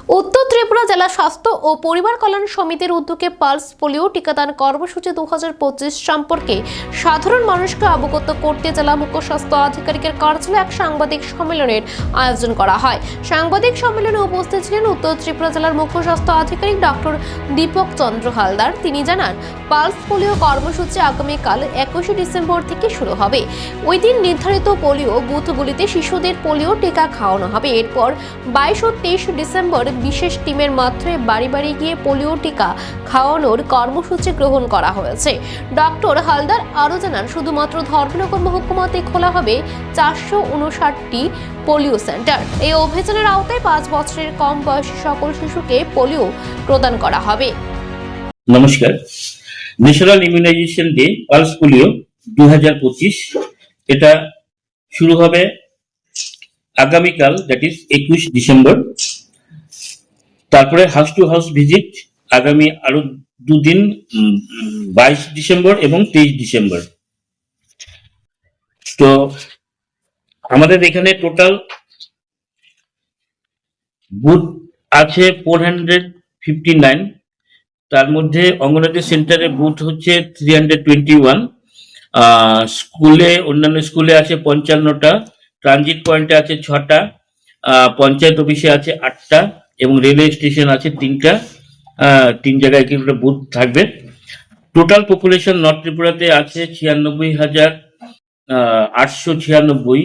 উত্তর ত্রিপুরা জেলা স্বাস্থ্য ও পরিবার কল্যাণ সমিতির উদ্যোগে পালস পোলিও টিকাদান কর্মসূচি 2025 সম্পর্কে সাধারণ মানুষকে অবগত করতে জেলা মুখ্য স্বাস্থ্য আধিকারিকের কার্যালয়ে এক সাংবাদিক সম্মেলনের আয়োজন করা হয়। সাংবাদিক সম্মেলনে উপস্থিত ছিলেন উত্তর ত্রিপুরা জেলার মুখ্য স্বাস্থ্য আধিকারিক ডক্টর দীপক চন্দ্র হালদার। তিনি জানান, পালস পোলিও কর্মসূচি আগামীকাল 21 ডিসেম্বর থেকে শুরু হবে। ওই দিন নির্ধারিত পোলিও বুথগুলিতে শিশুদের পোলিও টিকা খাওয়ানো হবে। এরপর 22 ও 23 ডিসেম্বর বিশেষ টিমের মাধ্যমে বাড়ি বাড়ি গিয়ে পোলিও টিকা খাওয়ানোর কর্মসূচি গ্রহণ করা হয়েছে। ডক্টর হালদার আরও জানান, শুধুমাত্র ধর্মনগর মহকুমাতে খোলা হবে 459টি পোলিও সেন্টার। এই অভিযানের আওতায় 5 বছরের কম বয়সী সকল শিশুকে পোলিও প্রদান করা হবে। নমস্কার। National immunization day pulse polio 2025 এটা শুরু হবে আগামীকাল, দ্যাট ইজ 21 ডিসেম্বর। তারপরে হাউস টু হাউস ভিজিট আগামী আরো দুদিন, 22 ডিসেম্বর এবং 23 ডিসেম্বর। তো আমাদের এখানে টোটাল বুথ আছে 459। তার মধ্যে অঙ্গনওয়াড়ি সেন্টারে বুথ হচ্ছে 321, স্কুলে অন্যান্য স্কুলে আছে 55টা, ট্রানজিট পয়েন্টে আছে 6টা, পঞ্চায়েত অফিসে আছে 8টা এবং রেলওয়ে স্টেশন আছে 3টা। 3 জায়গায় কিন্তু বুথ থাকবে। টোটাল পপুলেশন নর্থ ত্রিপুরাতে আছে 96,896,